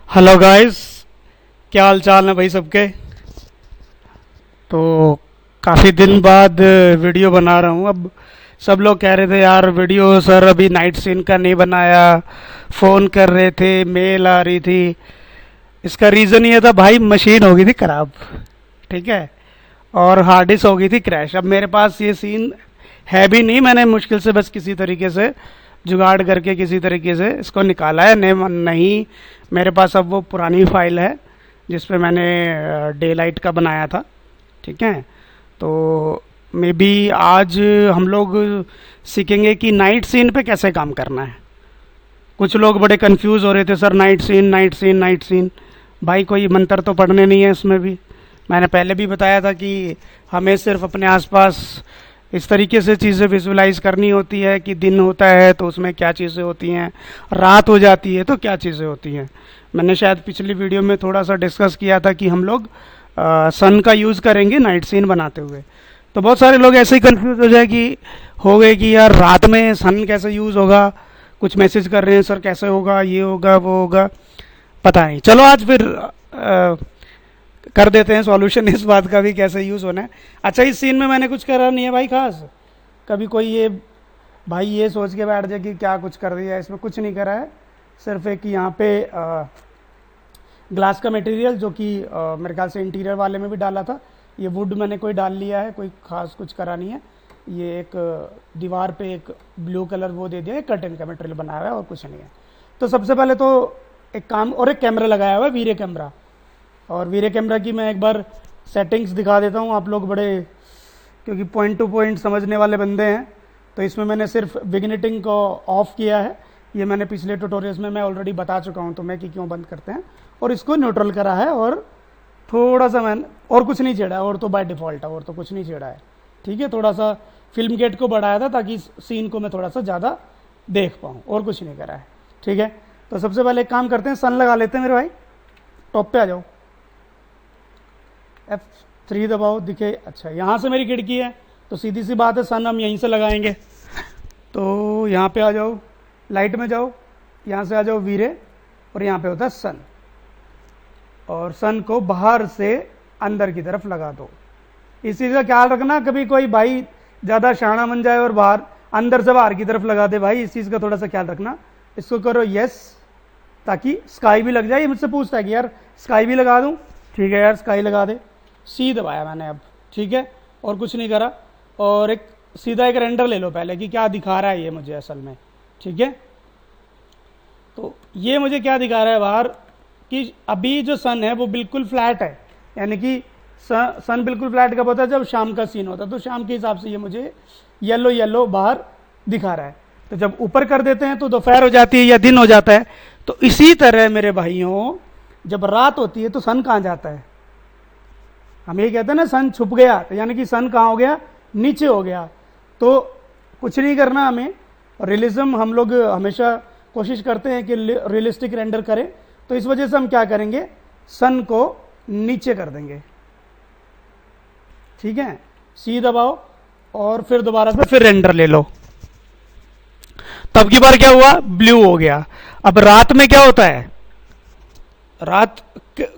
Hello guys, क्या हाल चाल है भाई सबके। तो काफ़ी दिन बाद वीडियो बना रहा हूँ। अब सब लोग कह रहे थे यार वीडियो सर अभी नाइट सीन का नहीं बनाया, फ़ोन कर रहे थे, मेल आ रही थी। इसका रीज़न ये था भाई, मशीन हो गई थी ख़राब, ठीक है, और हार्ड डिस्क हो गई थी क्रैश। अब मेरे पास ये सीन है भी नहीं, मैंने मुश्किल से बस किसी तरीके से जुगाड़ करके किसी तरीके से इसको निकाला है। नहीं मेरे पास अब वो पुरानी फाइल है जिस पे मैंने डे लाइट का बनाया था, ठीक है। तो मे बी आज हम लोग सीखेंगे कि नाइट सीन पे कैसे काम करना है। कुछ लोग बड़े कंफ्यूज हो रहे थे, sir night scene night scene night scene. भाई कोई मंत्र तो पढ़ने नहीं है इसमें भी। मैंने पहले भी बताया था कि हमें सिर्फ अपने आसपास इस तरीके से चीज़ें विजुलाइज करनी होती है कि दिन होता है तो उसमें क्या चीज़ें होती हैं, रात हो जाती है तो क्या चीज़ें होती हैं। मैंने शायद पिछली वीडियो में थोड़ा सा डिस्कस किया था कि हम लोग सन का यूज़ करेंगे नाइट सीन बनाते हुए। तो बहुत सारे लोग ऐसे ही कंफ्यूज हो गए कि यार रात में सन कैसे यूज़ होगा। कुछ मैसेज कर रहे हैं सर कैसे होगा, ये होगा वो होगा, पता नहीं। चलो आज फिर कर देते हैं सॉल्यूशन इस बात का भी कैसे यूज़ होना है। अच्छा, इस सीन में मैंने कुछ करा नहीं है भाई खास। कभी कोई ये भाई ये सोच के बैठ जाए कि क्या कुछ कर दिया, इसमें कुछ नहीं करा है। सिर्फ एक यहाँ पे ग्लास का मटेरियल जो कि मेरे ख्याल से इंटीरियर वाले में भी डाला था, ये वुड मैंने कोई डाल लिया है, कोई खास कुछ करा नहीं है। ये एक दीवार पे एक ब्लू कलर वो दे दिया है, कर्टन का मटेरियल बनाया हुआ है और कुछ नहीं है। तो सबसे पहले तो एक काम, और एक कैमरा लगाया हुआ है वीरे कैमरा। और वीरे कैमरा की मैं एक बार सेटिंग्स दिखा देता हूँ, आप लोग बड़े क्योंकि पॉइंट टू पॉइंट समझने वाले बंदे हैं। तो इसमें मैंने सिर्फ विग्नेटिंग को ऑफ किया है, ये मैंने पिछले ट्यूटोरियल्स में मैं ऑलरेडी बता चुका हूँ तुम्हें कि क्यों बंद करते हैं। और इसको न्यूट्रल करा है और थोड़ा सा मैंने और कुछ नहीं छेड़ा है, और तो बाय डिफ़ॉल्ट है, और तो कुछ नहीं छेड़ा है, ठीक है। थोड़ा सा फिल्म गेट को बढ़ाया था ताकि सीन को मैं थोड़ा सा ज़्यादा देख पाऊँ, और कुछ नहीं करा है, ठीक है। तो सबसे पहले एक काम करते हैं, सन लगा लेते हैं मेरे भाई। टॉप पे आ जाओ, F3 दबाओ, दिखे। अच्छा, यहाँ से मेरी खिड़की है तो सीधी सी बात है सन हम यहीं से लगाएंगे। तो यहाँ पे आ जाओ, लाइट में जाओ, यहाँ से आ जाओ वीरे, और यहाँ पे होता है सन। और सन को बाहर से अंदर की तरफ लगा दो। इस चीज़ का ख्याल रखना, कभी कोई भाई ज़्यादा शाना बन जाए और बाहर अंदर से बाहर की तरफ लगा दे। भाई इस चीज़ का थोड़ा सा ख्याल रखना। इसको करो यस, ताकि स्काई भी लग जाए। ये मुझसे पूछता है कि यार स्काई भी लगा दूँ, ठीक है यार स्काई लगा दे। सी दबाया मैंने अब, ठीक है, और कुछ नहीं करा। और एक सीधा एक रेंडर ले लो पहले कि क्या दिखा रहा है ये मुझे असल में, ठीक है। तो ये मुझे क्या दिखा रहा है बाहर कि अभी जो सन है वो बिल्कुल फ्लैट है, यानी कि सन बिल्कुल फ्लैट कब होता है, जब शाम का सीन होता है। तो शाम के हिसाब से ये मुझे येलो येलो बाहर दिखा रहा है। तो जब ऊपर कर देते हैं तो दोपहर हो जाती है या दिन हो जाता है। तो इसी तरह मेरे भाइयों, जब रात होती है तो सन कहाँ जाता है। हम ये कहते हैं ना सन छुप गया, तो यानी कि सन कहाँ हो गया, नीचे हो गया। तो कुछ नहीं करना हमें, रियलिज्म हम लोग हमेशा कोशिश करते हैं कि रियलिस्टिक रेंडर करें। तो इस वजह से हम क्या करेंगे, सन को नीचे कर देंगे, ठीक है। सी दबाओ और फिर दोबारा से फिर रेंडर ले लो। तब की बार क्या हुआ, ब्लू हो गया। अब रात में क्या होता है, रात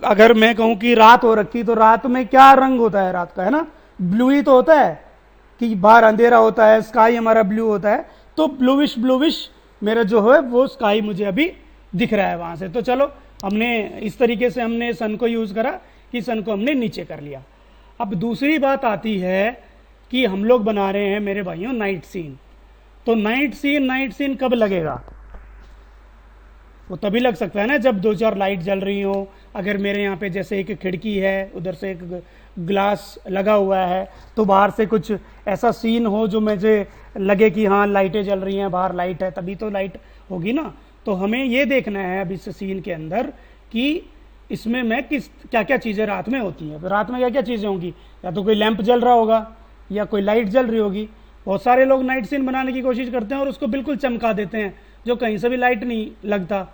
अगर मैं कहूं कि रात हो रखी, तो रात में क्या रंग होता है रात का, है ना, ब्लू ही तो होता है कि बाहर अंधेरा होता है, स्काई हमारा ब्लू होता है। तो ब्लूविश ब्लूविश मेरा जो है वो स्काई मुझे अभी दिख रहा है वहां से। तो चलो हमने इस तरीके से हमने सन को यूज करा कि सन को हमने नीचे कर लिया। अब दूसरी बात आती है कि हम लोग बना रहे हैं मेरे भाइयों नाइट सीन। तो नाइट सीन कब लगेगा, वो तभी लग सकता है ना जब दो चार लाइट जल रही हो। अगर मेरे यहाँ पे जैसे एक खिड़की है, उधर से एक ग्लास लगा हुआ है, तो बाहर से कुछ ऐसा सीन हो जो मुझे लगे कि हाँ लाइटें जल रही हैं, बाहर लाइट है, तभी तो लाइट होगी ना। तो हमें ये देखना है अब इस सीन के अंदर कि इसमें मैं क्या क्या चीज़ें रात में होती हैं। रात में क्या क्या चीज़ें होंगी, या तो कोई लैंप जल रहा होगा या कोई लाइट जल रही होगी। बहुत सारे लोग नाइट सीन बनाने की कोशिश करते हैं और उसको बिल्कुल चमका देते हैं, जो कहीं से भी लाइट नहीं लगता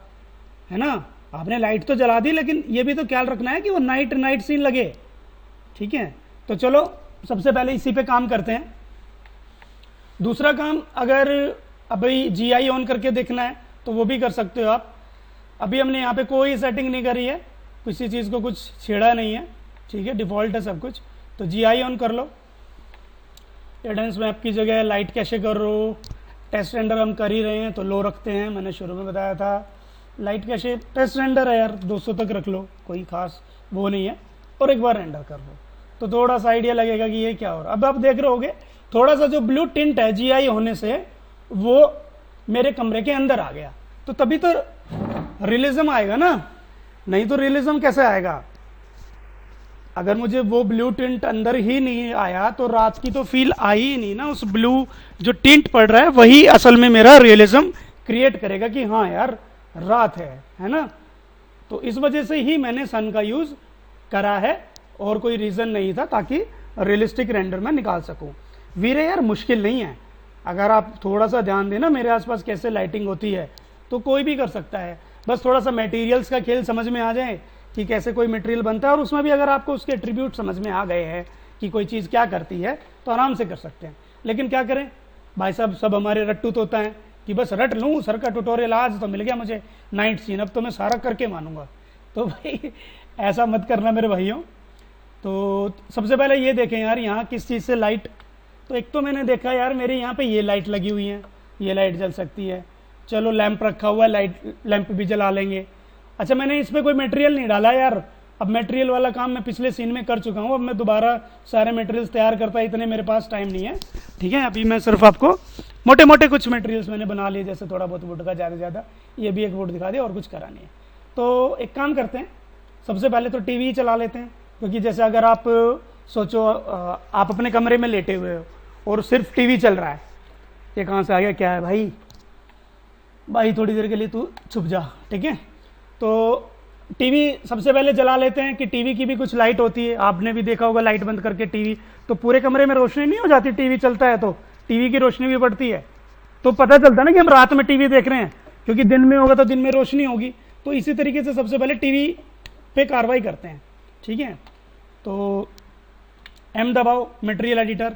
है ना। आपने लाइट तो जला दी, लेकिन ये भी तो ख्याल रखना है कि वो नाइट सीन लगे, ठीक है। तो चलो सबसे पहले इसी पे काम करते हैं। दूसरा काम, अगर अभी GI ऑन करके देखना है तो वो भी कर सकते हो आप। अभी हमने यहाँ पे कोई सेटिंग नहीं करी है, किसी चीज़ को कुछ छेड़ा नहीं है, ठीक है, डिफ़ॉल्ट है सब कुछ। तो GI ऑन कर लो, एडेंस मैप की जगह लाइट कैशे कर लो, टेस्ट रेंडर हम कर ही रहे हैं तो लो रखते हैं, मैंने शुरू में बताया था। लाइट कैशे टेस्ट रेंडर है यार, 200 तक रख लो, कोई खास वो नहीं है, और एक बार रेंडर कर लो तो थोड़ा सा आइडिया लगेगा कि ये क्या हो रहा है। अब आप देख रहे होगे थोड़ा सा जो ब्लू टिंट है GI होने से वो मेरे कमरे के अंदर आ गया, तो तभी तो रियलिज्म आएगा ना, नहीं तो रियलिज्म कैसे आएगा? अगर मुझे वो ब्लू टिंट अंदर ही नहीं आया तो रात की तो फील आई ही नहीं ना। उस ब्लू जो टिंट पड़ रहा है वही असल में मेरा रियलिज्म क्रिएट करेगा कि हाँ यार रात है ना। तो इस वजह से ही मैंने सन का यूज करा है, और कोई रीजन नहीं था, ताकि रियलिस्टिक रेंडर में निकाल सकूं। वीरे यार मुश्किल नहीं है, अगर आप थोड़ा सा ध्यान देना मेरे आसपास कैसे लाइटिंग होती है तो कोई भी कर सकता है। बस थोड़ा सा मटेरियल्स का खेल समझ में आ जाए कि कैसे कोई मटेरियल बनता है, और उसमें भी अगर आपको उसके एट्रीब्यूट समझ में आ गए हैं कि कोई चीज़ क्या करती है तो आराम से कर सकते हैं। लेकिन क्या करें भाई साहब, सब हमारे रट्टू तोता है कि बस रट लूँ, सर का ट्यूटोरियल आज तो मिल गया मुझे नाइट सीन, अब तो मैं सारा करके मानूंगा। तो भाई ऐसा मत करना मेरे भाइयों। तो सबसे पहले ये देखें यार यहाँ किस चीज़ से लाइट, तो एक तो मैंने देखा यार मेरे यहाँ पे ये लाइट लगी हुई है, ये लाइट जल सकती है, चलो लैंप रखा हुआ है, लाइट लैंप भी जला लेंगे। अच्छा मैंने इस पर कोई मटेरियल नहीं डाला यार, अब मटेरियल वाला काम मैं पिछले सीन में कर चुका हूँ, अब मैं दोबारा सारे मटेरियल्स तैयार करता, इतने मेरे पास टाइम नहीं है, ठीक है। अभी मैं सिर्फ आपको मोटे मोटे कुछ मटेरियल्स मैंने बना लिए, जैसे थोड़ा बहुत वुड का, ज़्यादा ज़्यादा ये भी एक वुड दिखा दिया, और कुछ करा नहीं है। तो एक काम करते हैं, सबसे पहले तो टीवी चला लेते हैं, क्योंकि जैसे अगर आप सोचो आप अपने कमरे में लेटे हुए हो और सिर्फ टीवी चल रहा है, ये कहाँ से आ गया, क्या है भाई, भाई थोड़ी देर के लिए तू छुप जा, ठीक है। तो टीवी सबसे पहले जला लेते हैं कि टीवी की भी कुछ लाइट होती है, आपने भी देखा होगा लाइट बंद करके टीवी, तो पूरे कमरे में रोशनी नहीं हो जाती, टीवी चलता है तो टीवी की रोशनी भी बढ़ती है, तो पता चलता है ना कि हम रात में टीवी देख रहे हैं, क्योंकि दिन में होगा तो दिन में रोशनी होगी। तो इसी तरीके से सबसे पहले टीवी पे कार्रवाई करते हैं, ठीक है। तो M दबाओ, मटेरियल एडिटर,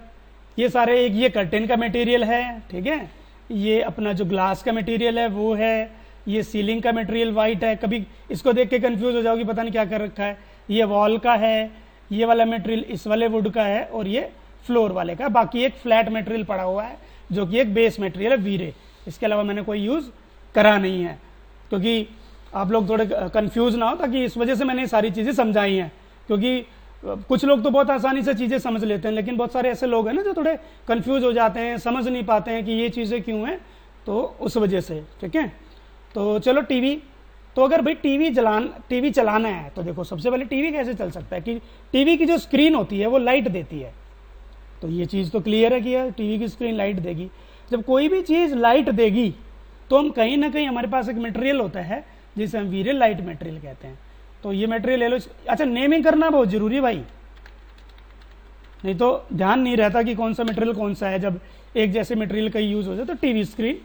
ये सारे एक ये कर्टेन का मटेरियल है, ठीक है, ये अपना जो ग्लास का मटेरियल है वो है, ये सीलिंग का मटेरियल वाइट है, कभी इसको देख के कंफ्यूज हो जाओगी पता नहीं क्या कर रखा है, ये वॉल का है, ये वाला मटेरियल इस वाले वुड का है, और ये फ्लोर वाले का, बाकी एक फ्लैट मटेरियल पड़ा हुआ है जो कि एक बेस मटेरियल है वीरे, इसके अलावा मैंने कोई यूज करा नहीं है, क्योंकि आप लोग थोड़े कंफ्यूज ना हो, ताकि इस वजह से मैंने सारी चीज़ें समझाई हैं। क्योंकि कुछ लोग तो बहुत आसानी से चीज़ें समझ लेते हैं, लेकिन बहुत सारे ऐसे लोग हैं ना जो थोड़े कंफ्यूज हो जाते हैं, समझ नहीं पाते हैं कि ये चीज़ें क्यों हैं, तो उस वजह से, ठीक है। तो चलो टीवी, तो अगर भाई टीवी चलाना है तो देखो सबसे पहले टीवी कैसे चल सकता है कि टीवी की जो स्क्रीन होती है वो लाइट देती है, तो ये चीज़ तो क्लियर है कि यार टीवी की स्क्रीन लाइट देगी। जब कोई भी चीज़ लाइट देगी तो हम कहीं ना कहीं हमारे पास एक मटेरियल होता है जिसे हम वीरे लाइट मटेरियल कहते हैं। तो ये मटेरियल ले लो। अच्छा नेमिंग करना बहुत जरूरी है भाई, नहीं तो ध्यान नहीं रहता कि कौन सा मटेरियल कौन सा है, जब एक जैसे मटेरियल का यूज हो जाए। तो टीवी स्क्रीन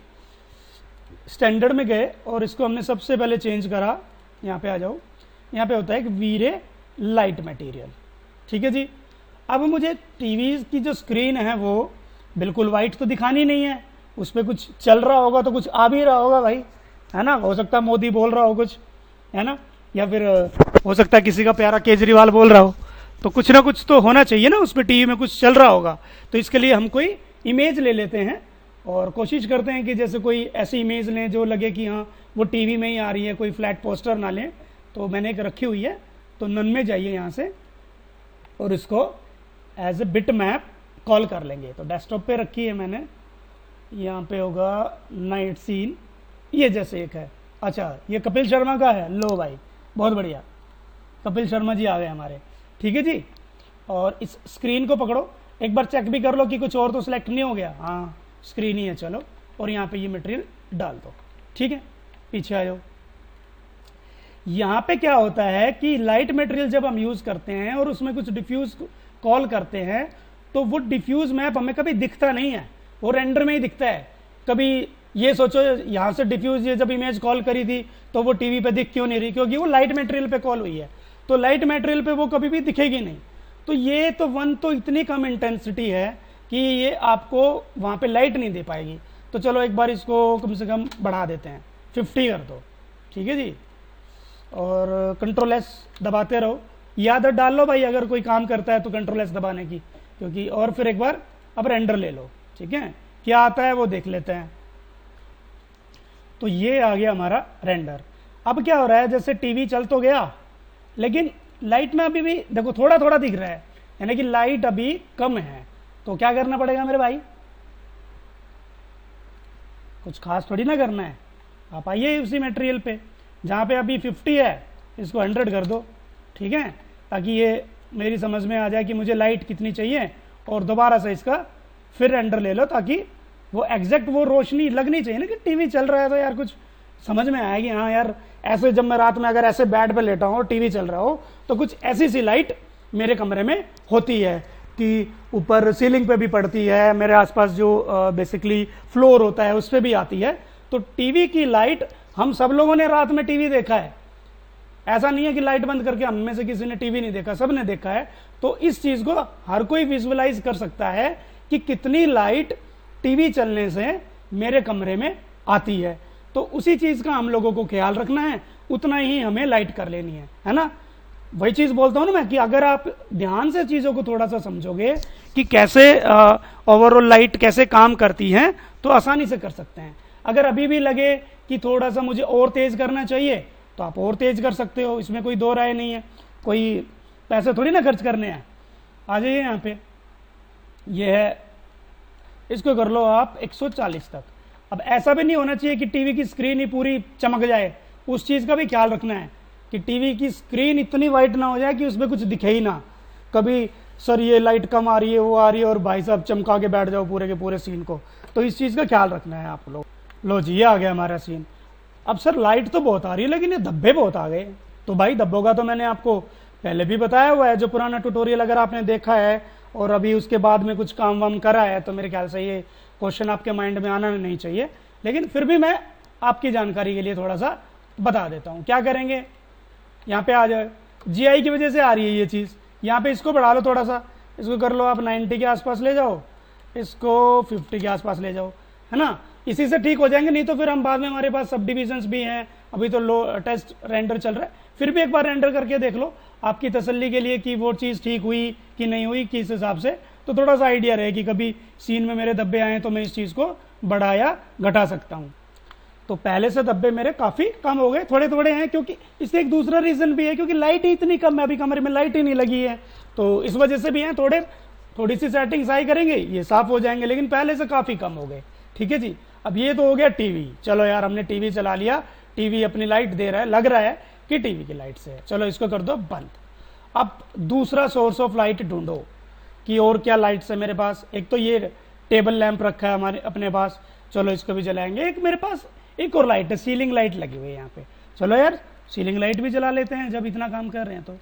स्टैंडर्ड में गए और इसको हमने सबसे पहले चेंज करा, यहाँ पे आ जाओ, यहाँ पे होता है कि वीरे लाइट मटेरियल, ठीक है जी। अब मुझे टीवी की जो स्क्रीन है वो बिल्कुल वाइट तो दिखानी नहीं है, उस पर कुछ चल रहा होगा तो कुछ आ भी रहा होगा भाई, है ना, हो सकता है मोदी बोल रहा हो कुछ, है ना, या फिर हो सकता है किसी का प्यारा केजरीवाल बोल रहा हो, तो कुछ ना कुछ तो होना चाहिए ना, उस पर टीवी में कुछ चल रहा होगा। तो इसके लिए हम कोई इमेज ले लेते हैं और कोशिश करते हैं कि जैसे कोई ऐसी इमेज लें जो लगे कि हाँ वो टीवी में ही आ रही है, कोई फ्लैट पोस्टर ना लें। तो मैंने एक रखी हुई है, तो नन में जाइए यहाँ से और इसको as a bit map call कर लेंगे। तो डेस्कटॉप पे रखी है मैंने, यहाँ पे होगा नाइट सीन, ये जैसे एक है। अच्छा ये कपिल शर्मा का है, लो भाई बहुत बढ़िया, कपिल शर्मा जी आ गए हमारे, ठीक है जी। और इस स्क्रीन को पकड़ो, एक बार चेक भी कर लो कि कुछ और तो सिलेक्ट नहीं हो गया, हाँ स्क्रीन ही है, चलो। और यहाँ पे ये मटेरियल डाल दो, ठीक है, पीछे आ जाओ। यहाँ पे क्या होता है कि लाइट मटेरियल जब हम यूज करते हैं और उसमें कुछ डिफ्यूज कॉल करते हैं तो वो डिफ्यूज मैप हमें कभी दिखता नहीं है, वो रेंडर में ही दिखता है। कभी ये सोचो यहाँ से डिफ्यूज ये जब इमेज कॉल करी थी तो वो टीवी पे दिख क्यों नहीं रही, क्योंकि वो लाइट मटेरियल पे कॉल हुई है, तो लाइट मटेरियल पे वो कभी भी दिखेगी नहीं। तो ये तो वन तो इतनी कम इंटेंसिटी है कि ये आपको वहाँ पे लाइट नहीं दे पाएगी। तो चलो एक बार इसको कम से कम बढ़ा देते हैं, 50 कर दो, ठीक है जी। और कंट्रोल एस दबाते रहो, ये आदत डाल लो भाई, अगर कोई काम करता है तो कंट्रोल एस दबाने की, क्योंकि और फिर एक बार अब रेंडर ले लो, ठीक है, क्या आता है वो देख लेते हैं। तो ये आ गया हमारा रेंडर। अब क्या हो रहा है, जैसे टीवी चल तो गया, लेकिन लाइट में अभी भी देखो थोड़ा थोड़ा दिख रहा है, यानी कि लाइट अभी कम है। तो क्या करना पड़ेगा मेरे भाई, कुछ खास थोड़ी ना करना है, आप आइए उसी मटेरियल पे जहाँ पे अभी 50 है, इसको 100 कर दो, ठीक है, ताकि ये मेरी समझ में आ जाए कि मुझे लाइट कितनी चाहिए, और दोबारा से इसका फिर रेंडर ले लो, ताकि वो एग्जैक्ट वो रोशनी लगनी चाहिए ना कि टीवी चल रहा है, तो यार कुछ समझ में आएगी, हाँ यार ऐसे जब मैं रात में अगर ऐसे बेड पे लेटा हूँ टीवी चल रहा हो, तो कुछ ऐसी सी लाइट मेरे कमरे में होती है कि ऊपर सीलिंग पे भी पड़ती है, मेरे आसपास जो बेसिकली फ्लोर होता है उस पर भी आती है। तो टीवी की लाइट, हम सब लोगों ने रात में टीवी देखा है, ऐसा नहीं है कि लाइट बंद करके हम में से किसी ने टीवी नहीं देखा, सब ने देखा है। तो इस चीज को हर कोई विजुअलाइज कर सकता है कि कितनी लाइट टीवी चलने से मेरे कमरे में आती है। तो उसी चीज का हम लोगों को ख्याल रखना है, उतना ही हमें लाइट कर लेनी है ना। वही चीज बोलता हूं ना मैं कि अगर आप ध्यान से चीजों को थोड़ा सा समझोगे कि कैसे ओवरऑल लाइट कैसे काम करती है, तो आसानी से कर सकते हैं। अगर अभी भी लगे कि थोड़ा सा मुझे और तेज करना चाहिए, तो आप और तेज कर सकते हो, इसमें कोई दो राय नहीं है, कोई पैसे थोड़ी ना खर्च करने हैं। आ जाइए यहाँ पे, ये है, इसको कर लो आप 140 तक। अब ऐसा भी नहीं होना चाहिए कि टीवी की स्क्रीन ही पूरी चमक जाए, उस चीज का भी ख्याल रखना है कि टीवी की स्क्रीन इतनी वाइट ना हो जाए कि उसमें कुछ दिखे ही ना, कभी सर ये लाइट कम आ रही है वो आ रही है और भाई साहब चमका के बैठ जाओ पूरे के पूरे सीन को। तो इस चीज का ख्याल रखना है आप लोग। लो जी, ये आ गया हमारा सीन। अब सर लाइट तो बहुत आ रही है लेकिन ये धब्बे बहुत आ गए। तो भाई धब्बों का तो मैंने आपको पहले भी बताया हुआ है, जो पुराना ट्यूटोरियल अगर आपने देखा है और अभी उसके बाद में कुछ काम वाम करा है, तो मेरे ख्याल से ये क्वेश्चन आपके माइंड में आना नहीं चाहिए, लेकिन फिर भी मैं आपकी जानकारी के लिए थोड़ा सा बता देता हूँ। क्या करेंगे, यहाँ पे आ जाए, GI की वजह से आ रही है ये चीज़, यहाँ पे इसको बढ़ा लो थोड़ा सा, इसको कर लो आप 90 के आसपास ले जाओ, इसको 50 के आसपास ले जाओ, है ना, इसी से ठीक हो जाएंगे। नहीं तो फिर हम बाद में, हमारे पास सब डिविजन्स भी हैं, अभी तो लो टेस्ट रेंडर चल रहा है, फिर भी एक बार रेंडर करके देख लो आपकी तसल्ली के लिए कि वो चीज़ ठीक हुई कि नहीं हुई, किस हिसाब से, तो थोड़ा सा आइडिया रहे कि कभी सीन में मेरे धब्बे आए तो मैं इस चीज़ को बढ़ा या घटा सकता हूँ। तो पहले से धब्बे मेरे काफ़ी कम हो गए, थोड़े थोड़े हैं, क्योंकि इससे एक दूसरा रीज़न भी है, क्योंकि लाइट ही इतनी कम है, अभी कमरे में लाइट ही नहीं लगी है, तो इस वजह से भी हैं। थोड़ी सी सेटिंग्स आई करेंगे, ये साफ हो जाएंगे, लेकिन पहले से काफ़ी कम हो गए। ठीक है जी। अब ये तो हो गया टीवी, चलो यार हमने टीवी चला लिया, टीवी अपनी लाइट दे रहा है, लग रहा है कि टीवी की लाइट से है, चलो इसको कर दो बंद। अब दूसरा सोर्स ऑफ लाइट ढूंढो कि और क्या लाइट्स है मेरे पास। एक तो ये टेबल लैंप रखा है हमारे अपने पास, चलो इसको भी जलाएंगे। एक मेरे पास एक और लाइट है, सीलिंग लाइट लगी हुई है यहाँ पे, चलो यार सीलिंग लाइट भी जला लेते हैं जब इतना काम कर रहे हैं।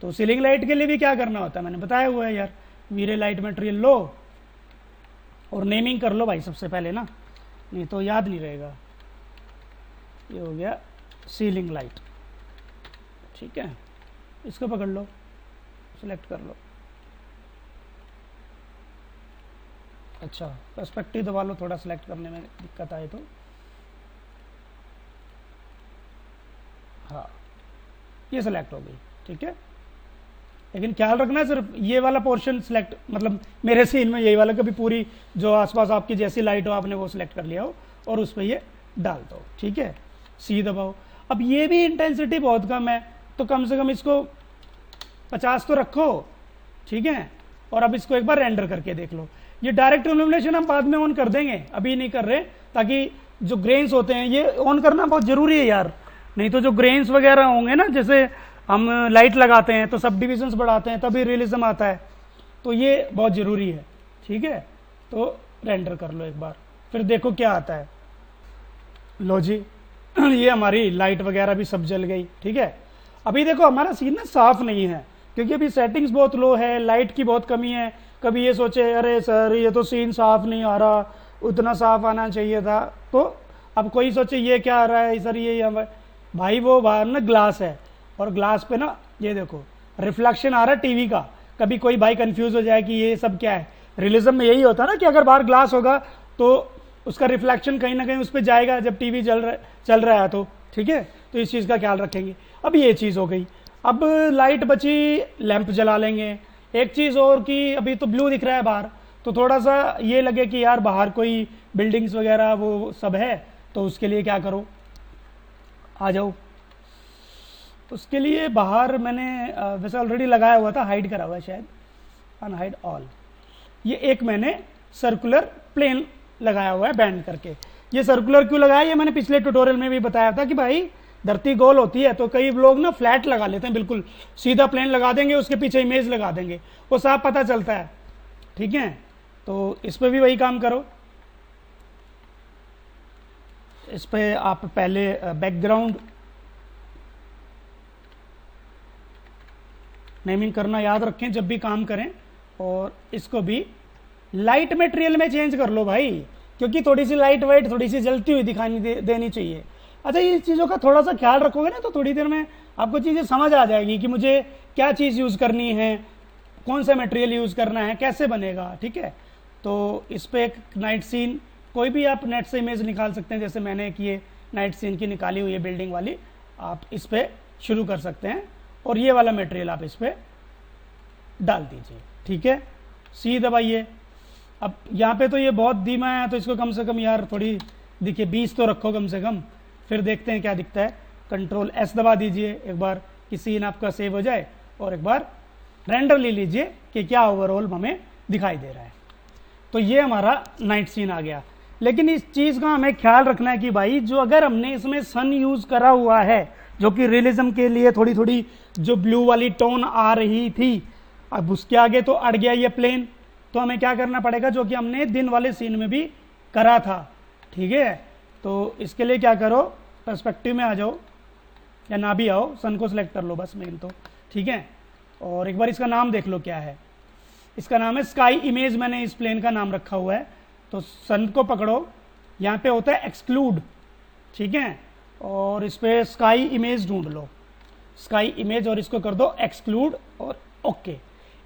तो सीलिंग लाइट के लिए भी क्या करना होता है मैंने बताया हुआ है यार, वीरे लाइट मटेरियल लो और नेमिंग कर लो भाई सबसे पहले ना, नहीं तो याद नहीं रहेगा। ये हो गया सीलिंग लाइट, ठीक है, इसको पकड़ लो, सिलेक्ट कर लो। अच्छा पर्सपेक्टिव दबा लो, थोड़ा सिलेक्ट करने में दिक्कत आए तो। हाँ ये सिलेक्ट हो गई, ठीक है, लेकिन ख्याल रखना सिर्फ ये वाला पोर्शन सिलेक्ट, मतलब मेरे सीन में यही वाला, कभी पूरी जो आसपास आपकी जैसी लाइट हो आपने वो सिलेक्ट कर लिया हो और उस पर ये डाल दो, ठीक है, सी दबाओ। अब ये भी इंटेंसिटी बहुत कम है, तो कम से कम इसको 50 तो रखो, ठीक है। और अब इसको एक बार रेंडर करके देख लो। ये डायरेक्ट इल्यूमिनेशन हम बाद में ऑन कर देंगे, अभी नहीं कर रहे, ताकि जो ग्रेन्स होते हैं ये ऑन करना बहुत जरूरी है यार, नहीं तो जो ग्रेन्स वगैरह होंगे ना, जैसे हम लाइट लगाते हैं तो सब डिविजन्स बढ़ाते हैं तभी रियलिज्म आता है, तो ये बहुत ज़रूरी है, ठीक है। तो रेंडर कर लो एक बार, फिर देखो क्या आता है। लो जी ये हमारी लाइट वगैरह भी सब जल गई, ठीक है। अभी देखो हमारा सीन ना साफ नहीं है, क्योंकि अभी सेटिंग्स बहुत लो है, लाइट की बहुत कमी है। कभी ये सोचे अरे सर ये तो सीन साफ नहीं आ रहा, उतना साफ आना चाहिए था, तो अब कोई सोचे ये क्या आ रहा है सर, ये भाई वो बाहर ना ग्लास है, और ग्लास पे ना ये देखो रिफ्लेक्शन आ रहा है टीवी का। कभी कोई भाई कंफ्यूज हो जाए कि ये सब क्या है, रियलिज्म में यही होता है ना कि अगर बाहर ग्लास होगा तो उसका रिफ्लेक्शन कहीं ना कहीं उस पर जाएगा जब टीवी चल रहा है तो, ठीक है, तो इस चीज़ का ख्याल रखेंगे। अब ये चीज़ हो गई। अब लाइट बची, लैंप जला लेंगे। एक चीज़ और कि अभी तो ब्लू दिख रहा है बाहर, तो थोड़ा सा ये लगे कि यार बाहर कोई बिल्डिंग्स वगैरह वो सब है, तो उसके लिए क्या करो, आ जाओ। उसके लिए बाहर मैंने वैसे ऑलरेडी लगाया हुआ था, हाइड करा हुआ है शायद, अनहाइड ऑल। ये एक मैंने सर्कुलर प्लेन लगाया हुआ है बैंड करके। ये सर्कुलर क्यों लगाया, ये मैंने पिछले ट्यूटोरियल में भी बताया था कि भाई धरती गोल होती है, तो कई लोग ना फ्लैट लगा लेते हैं, बिल्कुल सीधा प्लेन लगा देंगे, उसके पीछे इमेज लगा देंगे, वो साफ पता चलता है। ठीक है, तो इस पर भी वही काम करो। इस पर आप पहले बैकग्राउंड नेमिंग करना याद रखें जब भी काम करें, और इसको भी लाइट मटेरियल में चेंज कर लो भाई, क्योंकि थोड़ी सी लाइट वेट, थोड़ी सी जलती हुई दिखानी देनी चाहिए। अच्छा, ये चीज़ों का थोड़ा सा ख्याल रखोगे ना, तो थोड़ी देर में आपको चीज़ें समझ आ जाएगी कि मुझे क्या चीज़ यूज़ करनी है, कौन सा मटेरियल यूज़ करना है, कैसे बनेगा। ठीक है, तो इस पर एक नाइट सीन, कोई भी आप नेट से इमेज निकाल सकते हैं, जैसे मैंने एक ये नाइट सीन की निकाली हुई है बिल्डिंग वाली, आप इस पर शुरू कर सकते हैं, और ये वाला मटेरियल आप इस पर डाल दीजिए। ठीक है, सी दबाइए। अब यहाँ पे तो ये बहुत धीमा है, तो इसको कम से कम यार थोड़ी दिखे 20 तो रखो कम से कम, फिर देखते हैं क्या दिखता है। कंट्रोल एस दबा दीजिए एक बार कि सीन आपका सेव हो जाए, और एक बार रेंडर ले लीजिए कि क्या ओवरऑल हमें दिखाई दे रहा है। तो ये हमारा नाइट सीन आ गया। लेकिन इस चीज़ का हमें ख्याल रखना है कि भाई जो अगर हमने इसमें सन यूज़ करा हुआ है, जो कि रियलिज्म के लिए थोड़ी थोड़ी जो ब्लू वाली टोन आ रही थी, अब उसके आगे तो अड़ गया ये प्लेन, तो हमें क्या करना पड़ेगा, जो कि हमने दिन वाले सीन में भी करा था। ठीक है, तो इसके लिए क्या करो, पर्सपेक्टिव में आ जाओ, या ना भी आओ, सन को सिलेक्ट कर लो बस मेन तो। ठीक है, और एक बार इसका नाम देख लो क्या है। इसका नाम है स्काई इमेज, मैंने इस प्लेन का नाम रखा हुआ है। तो सन को पकड़ो, यहाँ पे होता है एक्सक्लूड। ठीक है, और इस पर स्काई इमेज ढूंढ लो, स्काई इमेज, और इसको कर दो एक्सक्लूड, और ओके।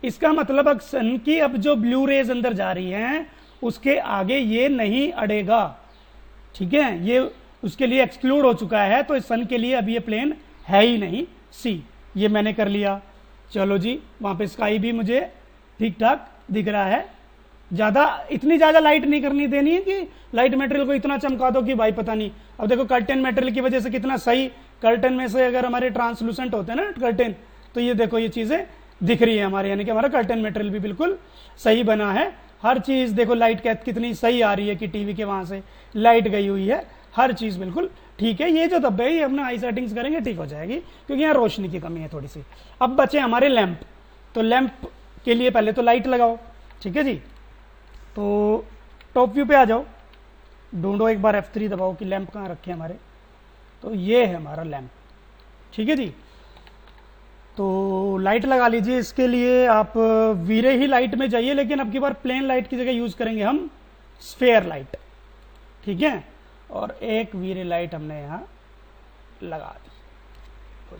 इसका मतलब अब सन की अब जो ब्लू रेज अंदर जा रही हैं उसके आगे ये नहीं अड़ेगा। ठीक है, ये उसके लिए एक्सक्लूड हो चुका है, तो इस सन के लिए अब ये प्लेन है ही नहीं सी। ये मैंने कर लिया। चलो जी, वहां पे स्काई भी मुझे ठीक ठाक दिख रहा है। इतनी ज़्यादा लाइट नहीं करनी देनी है कि लाइट मटेरियल को इतना चमका दो कि भाई पता नहीं। अब देखो कर्टेन मटेरियल की वजह से कितना सही, कर्टेन में से अगर हमारे ट्रांसलूसेंट होते हैं ना कर्टेन, तो ये देखो ये चीज़ें दिख रही है हमारे, यानी कि हमारा कर्टेन मटेरियल भी बिल्कुल सही बना है। हर चीज़ देखो, लाइट कितनी सही आ रही है कि टीवी के वहाँ से लाइट गई हुई है, हर चीज़ बिल्कुल ठीक है। ये जो धब्बे है ये अपना आई सेटिंग्स करेंगे ठीक हो जाएगी, क्योंकि यहाँ रोशनी की कमी है थोड़ी सी। अब बचे हमारे लैंप, तो लैंप के लिए पहले तो लाइट लगाओ। ठीक है जी, तो टॉप व्यू पे आ जाओ, ढूंढो एक बार F3 दबाओ कि लैंप कहाँ रखे हमारे। तो ये है हमारा लैंप। ठीक है जी, तो लाइट लगा लीजिए। इसके लिए आप वीरे ही लाइट में जाइए, लेकिन अब की बार प्लेन लाइट की जगह यूज करेंगे हम स्फेयर लाइट। ठीक है, और एक वीरे लाइट हमने यहाँ लगा दी।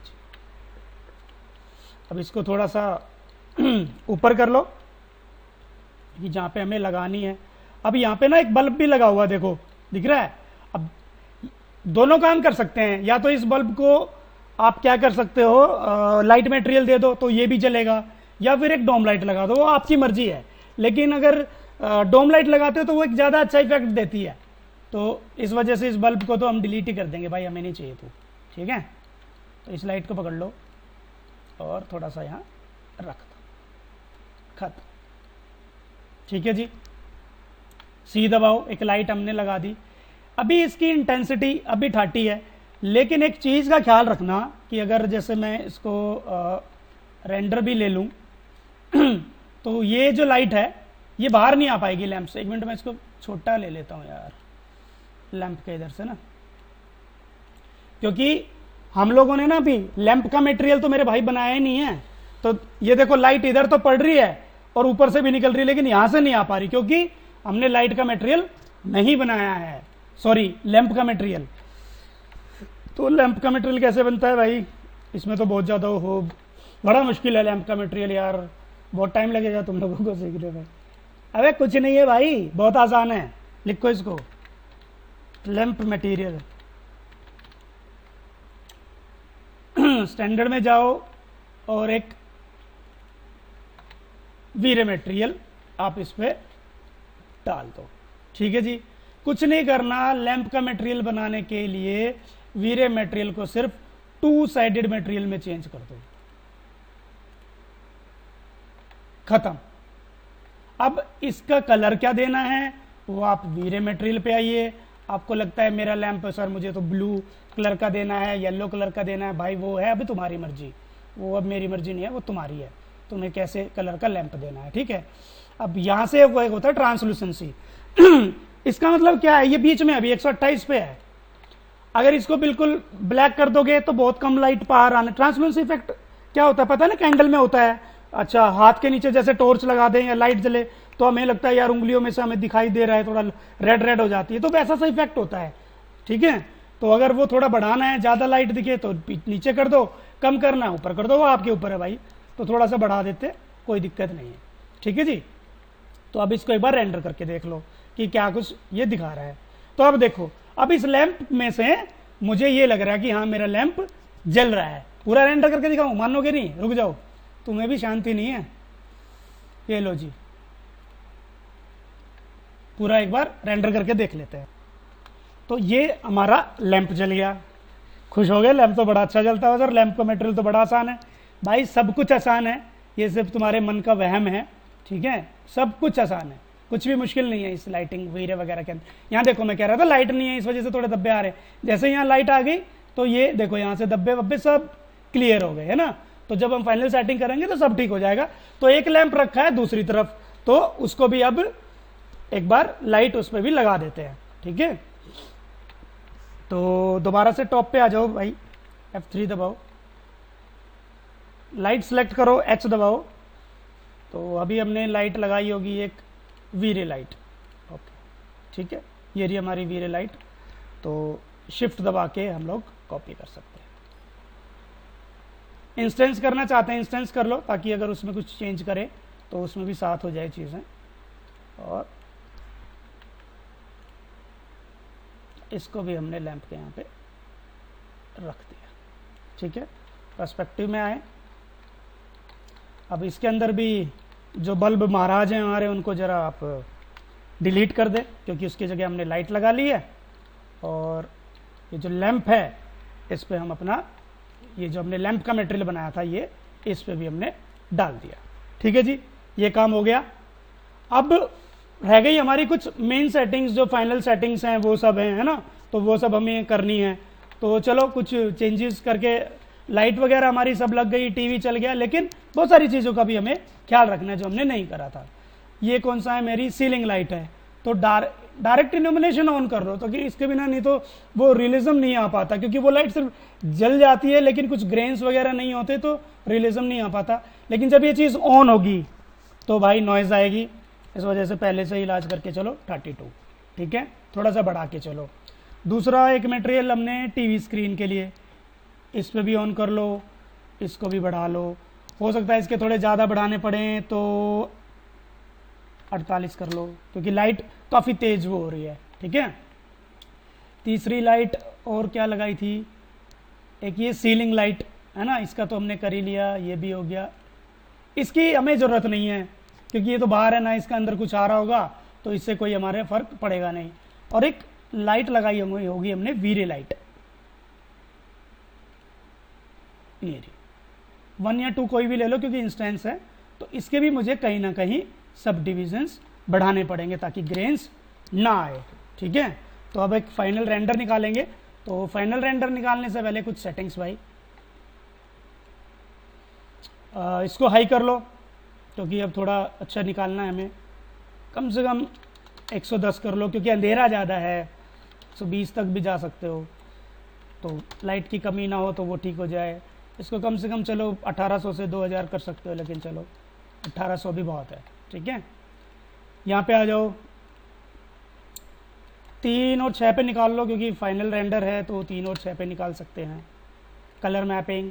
अब इसको थोड़ा सा ऊपर कर लो कि जहाँ पे हमें लगानी है। अब यहाँ पे ना एक बल्ब भी लगा हुआ, देखो दिख रहा है। अब दोनों काम कर सकते हैं, या तो इस बल्ब को आप क्या कर सकते हो, लाइट मटेरियल दे दो तो ये भी जलेगा, या फिर एक डोम लाइट लगा दो, वो आपकी मर्जी है। लेकिन अगर डोम लाइट लगाते हो तो वो एक ज़्यादा अच्छा इफेक्ट देती है, तो इस वजह से इस बल्ब को तो हम डिलीट ही कर देंगे भाई, हमें नहीं चाहिए तो। ठीक है, तो इस लाइट को पकड़ लो और थोड़ा सा यहाँ रख दो, खत्म। ठीक है जी, सी दबाओ, एक लाइट हमने लगा दी। अभी इसकी इंटेंसिटी अभी 30 है, लेकिन एक चीज़ का ख्याल रखना कि अगर जैसे मैं इसको रेंडर भी ले लूँ तो ये जो लाइट है ये बाहर नहीं आ पाएगी लैंप से। एक मिनट में इसको छोटा ले लेता हूँ यार लैंप के इधर से ना, क्योंकि हम लोगों ने ना अभी लैंप का मटेरियल तो मेरे भाई बनाया ही नहीं है। तो ये देखो लाइट इधर तो पड़ रही है और ऊपर से भी निकल रही है, लेकिन यहां से नहीं आ पा रही क्योंकि हमने लाइट का मटेरियल नहीं बनाया है, सॉरी लैंप का मटेरियल। तो लैंप का मटेरियल कैसे बनता है भाई, इसमें तो बहुत ज़्यादा हो, बड़ा मुश्किल है लैंप का मटेरियल यार, बहुत टाइम लगेगा तुम लोगों को सीखने में। अबे कुछ नहीं है भाई, बहुत आसान है, लिखो इसको लैंप मटेरियल। स्टैंडर्ड में जाओ और एक वीरे मटेरियल आप इस पे डाल दो। ठीक है जी, कुछ नहीं करना। लैंप का मटेरियल बनाने के लिए वीरे मटेरियल को सिर्फ 2 साइडेड मटेरियल में चेंज कर दो, खत्म। अब इसका कलर क्या देना है वो आप वीरे मटेरियल पे आइए। आपको लगता है मेरा लैंप सर मुझे तो ब्लू कलर का देना है, येलो कलर का देना है, भाई वो है अभी तुम्हारी मर्जी, वो अब मेरी मर्जी नहीं है, वो तुम्हारी है, तुम्हें कैसे कलर का लैंप देना है। ठीक है, अब यहां से वो एक होता है ट्रांसलूसेंसी। इसका मतलब क्या है, ये बीच में अभी 128 पे है, अगर इसको बिल्कुल ब्लैक कर दोगे तो बहुत कम लाइट बाहर आने। ट्रांसलूसेंसी इफेक्ट क्या होता है पता है ना, कैंडल में होता है। अच्छा, हाथ के नीचे जैसे टॉर्च लगा दें या लाइट जले तो हमें लगता है यार उंगलियों में से हमें दिखाई दे रहा है, थोड़ा रेड रेड हो जाती है, तो वैसा सा इफेक्ट होता है। ठीक है, तो अगर वो थोड़ा बढ़ाना है, ज्यादा लाइट दिखे तो नीचे कर दो, कम करना है ऊपर कर दो, वो आपके ऊपर है भाई। तो थोड़ा सा बढ़ा देते, कोई दिक्कत नहीं है। ठीक है जी, तो अब इसको एक बार रेंडर करके देख लो कि क्या कुछ ये दिखा रहा है। तो अब देखो, अब इस लैंप में से मुझे ये लग रहा है कि हाँ मेरा लैंप जल रहा है। पूरा रेंडर करके दिखाऊं, मानोगे नहीं, रुक जाओ, तुम्हें भी शांति नहीं है। ये लो जी, पूरा एक बार रेंडर करके देख लेते हैं। तो ये हमारा लैंप जल गया, खुश हो गए, लैंप तो बड़ा अच्छा जलता है सर, लैंप का मटेरियल तो बड़ा आसान है। भाई सब कुछ आसान है, ये सिर्फ तुम्हारे मन का वहम है। ठीक है, सब कुछ आसान है, कुछ भी मुश्किल नहीं है इस लाइटिंग वीरे वगैरह के अंदर। यहाँ देखो मैं कह रहा था लाइट नहीं है, इस वजह से थोड़े धब्बे आ रहे हैं। जैसे यहाँ लाइट आ गई तो ये देखो यहाँ से धब्बे वब्बे सब क्लियर हो गए, है ना। तो जब हम फाइनल सेटिंग करेंगे तो सब ठीक हो जाएगा। तो एक लैंप रखा है दूसरी तरफ, तो उसको भी अब एक बार लाइट उस पर भी लगा देते हैं। ठीक है, तो दोबारा से टॉप पे आ जाओ भाई, F3 दबाओ, लाइट सेलेक्ट करो, H दबाओ। तो अभी हमने लाइट लगाई होगी एक वीरे लाइट। ओके, ठीक है, ये रही हमारी वीरे लाइट। तो शिफ्ट दबा के हम लोग कॉपी कर सकते हैं। इंस्टेंस करना चाहते हैं इंस्टेंस कर लो, ताकि अगर उसमें कुछ चेंज करे तो उसमें भी साथ हो जाए चीज़ें। और इसको भी हमने लैंप के यहाँ पे रख दिया। ठीक है, पर्सपेक्टिव में आए। अब इसके अंदर भी जो बल्ब महाराज हैं हमारे, उनको ज़रा आप डिलीट कर दें, क्योंकि उसकी जगह हमने लाइट लगा ली है। और ये जो लैंप है इस पे हम अपना ये जो हमने लैंप का मटेरियल बनाया था ये इस पे भी हमने डाल दिया। ठीक है जी, ये काम हो गया। अब रह गई हमारी कुछ मेन सेटिंग्स, जो फाइनल सेटिंग्स हैं वो सब हैं, है ना। तो वो सब हमें करनी है। तो चलो कुछ चेंजेस करके, लाइट वगैरह हमारी सब लग गई, टीवी चल गया, लेकिन बहुत सारी चीज़ों का भी हमें ख्याल रखना है जो हमने नहीं करा था। ये कौन सा है, मेरी सीलिंग लाइट है, तो डायरेक्ट इल्यूमिनेशन ऑन कर दो, तो कि इसके बिना नहीं तो वो रियलिज्म नहीं आ पाता, क्योंकि वो लाइट सिर्फ जल जाती है लेकिन कुछ ग्रेन्स वगैरह नहीं होते, तो रियलिज्म नहीं आ पाता। लेकिन जब ये चीज़ ऑन होगी तो भाई नॉइज़ आएगी, इस वजह से पहले से इलाज करके चलो 32। ठीक है, थोड़ा सा बढ़ा के चलो। दूसरा एक मटेरियल हमने टीवी स्क्रीन के लिए, इस पर भी ऑन कर लो, इसको भी बढ़ा लो। हो सकता है इसके थोड़े ज़्यादा बढ़ाने पड़े तो 48 कर लो, क्योंकि लाइट काफ़ी तेज वो हो रही है। ठीक है, तीसरी लाइट और क्या लगाई थी, एक ये सीलिंग लाइट है ना, इसका तो हमने कर ही लिया, ये भी हो गया। इसकी हमें ज़रूरत नहीं है क्योंकि ये तो बाहर है ना, इसका अंदर कुछ आ रहा होगा तो इससे कोई हमारे फ़र्क पड़ेगा नहीं। और एक लाइट लगाई होगी हमने वीरे लाइट, ये 1 या 2 कोई भी ले लो क्योंकि इंस्टेंस है। तो इसके भी मुझे कहीं ना कहीं सब डिविजन्स बढ़ाने पड़ेंगे ताकि ग्रेन्स ना आए। ठीक है, तो अब एक फाइनल रेंडर निकालेंगे। तो फाइनल रेंडर निकालने से पहले कुछ सेटिंग्स भाई, इसको हाई कर लो क्योंकि अब थोड़ा अच्छा निकालना है हमें। कम से कम 110 कर लो क्योंकि अंधेरा ज़्यादा है, 120 तक भी जा सकते हो, तो लाइट की कमी ना हो तो वो ठीक हो जाए। इसको कम से कम चलो 1800 से 2000 कर सकते हो, लेकिन चलो 1800 भी बहुत है। ठीक है, यहाँ पे आ जाओ, 3 और 6 पे निकाल लो क्योंकि फाइनल रेंडर है तो 3 और 6 पे निकाल सकते हैं। कलर मैपिंग,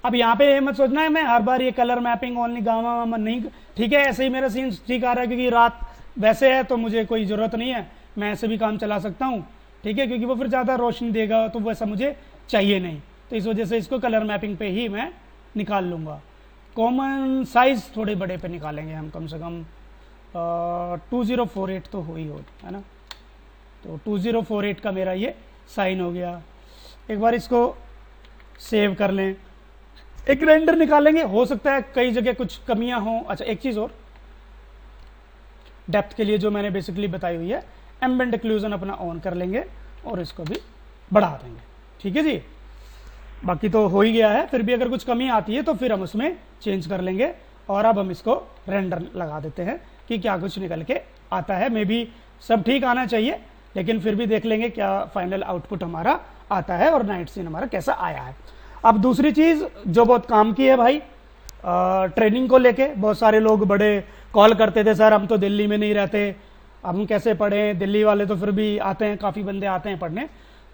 अब यहाँ पे मत सोचना है मैं हर बार ये कलर मैपिंग ओनली गामा वामा नहीं। ठीक है, ऐसे ही मेरा सीन ठीक आ रहा है क्योंकि रात वैसे है तो मुझे कोई ज़रूरत नहीं है, मैं ऐसे भी काम चला सकता हूँ। ठीक है, क्योंकि वो फिर ज़्यादा रोशनी देगा तो वैसा मुझे चाहिए नहीं। तो इस वजह से इसको कलर मैपिंग पे ही मैं निकाल लूँगा। कॉमन साइज़ थोड़े बड़े पे निकालेंगे हम, कम से कम 2048 तो हो ही हो, है ना। तो 2048 का मेरा ये साइन हो गया। एक बार इसको सेव कर लें, एक रेंडर निकालेंगे। हो सकता है कई जगह कुछ कमियां हों। अच्छा, एक चीज़ और, डेप्थ के लिए जो मैंने बेसिकली बताई हुई है, एम्बिएंट एक्लूजन अपना ऑन कर लेंगे और इसको भी बढ़ा देंगे। ठीक है जी, बाकी तो हो ही गया है। फिर भी अगर कुछ कमी आती है तो फिर हम उसमें चेंज कर लेंगे। और अब हम इसको रेंडर लगा देते हैं कि क्या कुछ निकल के आता है। मे बी सब ठीक आना चाहिए, लेकिन फिर भी देख लेंगे क्या फाइनल आउटपुट हमारा आता है और नाइट सीन हमारा कैसा आया है। अब दूसरी चीज़ जो बहुत काम की है भाई, ट्रेनिंग को लेके बहुत सारे लोग बड़े कॉल करते थे, सर हम तो दिल्ली में नहीं रहते, अब हम कैसे पढ़ें। दिल्ली वाले तो फिर भी आते हैं, काफ़ी बंदे आते हैं पढ़ने।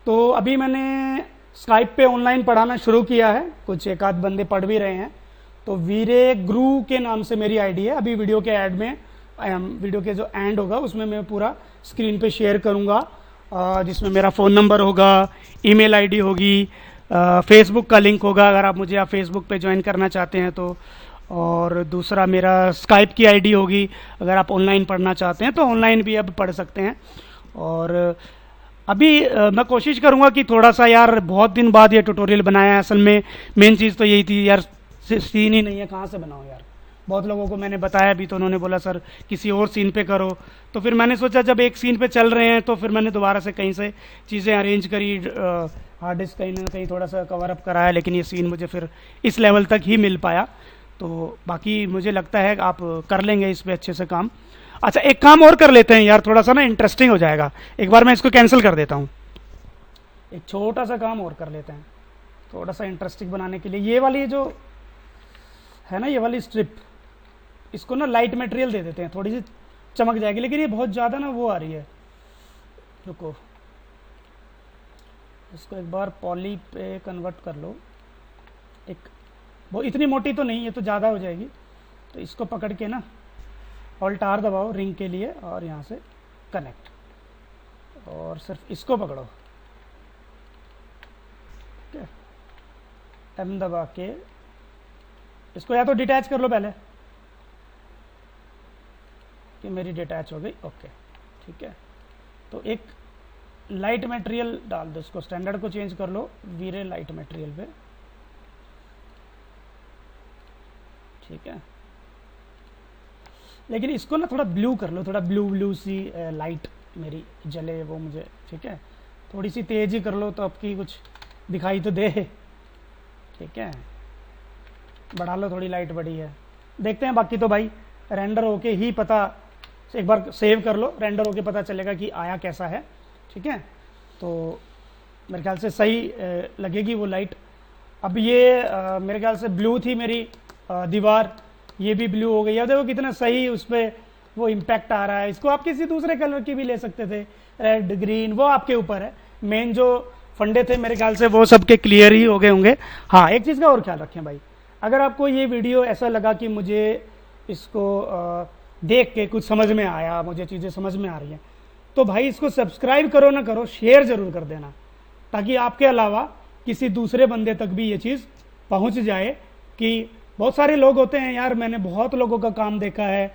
तो अभी मैंने स्काइप पे ऑनलाइन पढ़ाना शुरू किया है, कुछ एक आध बंदे पढ़ भी रहे हैं। तो वीरे गुरु के नाम से मेरी आईडी है। अभी वीडियो के ऐड में, वीडियो के जो एंड होगा उसमें मैं पूरा स्क्रीन पे शेयर करूँगा, जिसमें मेरा फ़ोन नंबर होगा, ईमेल आईडी होगी, फेसबुक का लिंक होगा अगर आप मुझे आप फेसबुक पे ज्वाइन करना चाहते हैं तो। और दूसरा मेरा स्काइप की आईडी होगी, अगर आप ऑनलाइन पढ़ना चाहते हैं तो ऑनलाइन भी अब पढ़ सकते हैं। और अभी मैं कोशिश करूंगा कि थोड़ा सा, यार बहुत दिन बाद ये ट्यूटोरियल बनाया है। असल में मेन चीज़ तो यही थी यार, सीन ही नहीं है, कहाँ से बनाऊँ यार। बहुत लोगों को मैंने बताया भी तो उन्होंने बोला सर किसी और सीन पे करो। तो फिर मैंने सोचा जब एक सीन पे चल रहे हैं तो फिर मैंने दोबारा से कहीं से चीज़ें अरेंज करी, हार्ड डिस्क कहीं ना कहीं थोड़ा सा कवर अप कराया, लेकिन ये सीन मुझे फिर इस लेवल तक ही मिल पाया। तो बाकी मुझे लगता है आप कर लेंगे इस पर अच्छे से काम। अच्छा, एक काम और कर लेते हैं यार, थोड़ा सा ना इंटरेस्टिंग हो जाएगा। एक बार मैं इसको कैंसिल कर देता हूँ, एक छोटा सा काम और कर लेते हैं थोड़ा सा इंटरेस्टिंग बनाने के लिए। ये वाली जो है ना, ये वाली स्ट्रिप, इसको ना लाइट मटेरियल दे देते हैं, थोड़ी सी चमक जाएगी। लेकिन ये बहुत ज़्यादा ना वो आ रही है, रुको इसको एक बार पॉली पे कन्वर्ट कर लो। एक वो इतनी मोटी तो नहीं, ये तो ज़्यादा हो जाएगी। तो इसको पकड़ के ना ऑल्ट आर दबाओ रिंग के लिए और यहाँ से कनेक्ट, और सिर्फ इसको पकड़ो, ठीक है। एम दबा के इसको या तो डिटैच कर लो पहले, कि मेरी डिटैच हो गई, ओके ठीक है। तो एक लाइट मटेरियल डाल दो, इसको स्टैंडर्ड को चेंज कर लो वीरे लाइट मटेरियल पे, ठीक है। लेकिन इसको ना थोड़ा ब्लू कर लो, थोड़ा ब्लू ब्लू सी लाइट मेरी जले वो मुझे, ठीक है। थोड़ी सी तेज ही कर लो तो आपकी कुछ दिखाई तो दे, ठीक है। बढ़ा लो, थोड़ी लाइट बड़ी है, देखते हैं। बाकी तो भाई रेंडर होके ही पता, एक बार सेव कर लो, रेंडर होके पता चलेगा कि आया कैसा है, ठीक है। तो मेरे ख्याल से सही लगेगी वो लाइट। अब ये मेरे ख्याल से ब्लू थी मेरी दीवार, ये भी ब्लू हो गई। अब देखो कितना सही उस पर वो इम्पैक्ट आ रहा है। इसको आप किसी दूसरे कलर की भी ले सकते थे, रेड ग्रीन, वो आपके ऊपर है। मेन जो फंडे थे मेरे ख्याल से वो सबके क्लियर ही हो गए होंगे। हाँ, एक चीज़ का और ख्याल रखें भाई, अगर आपको ये वीडियो ऐसा लगा कि मुझे इसको देख के कुछ समझ में आया, मुझे चीज़ें समझ में आ रही हैं, तो भाई इसको सब्सक्राइब करो ना करो, शेयर ज़रूर कर देना, ताकि आपके अलावा किसी दूसरे बंदे तक भी ये चीज़ पहुंच जाए। कि बहुत सारे लोग होते हैं यार, मैंने बहुत लोगों का काम देखा है,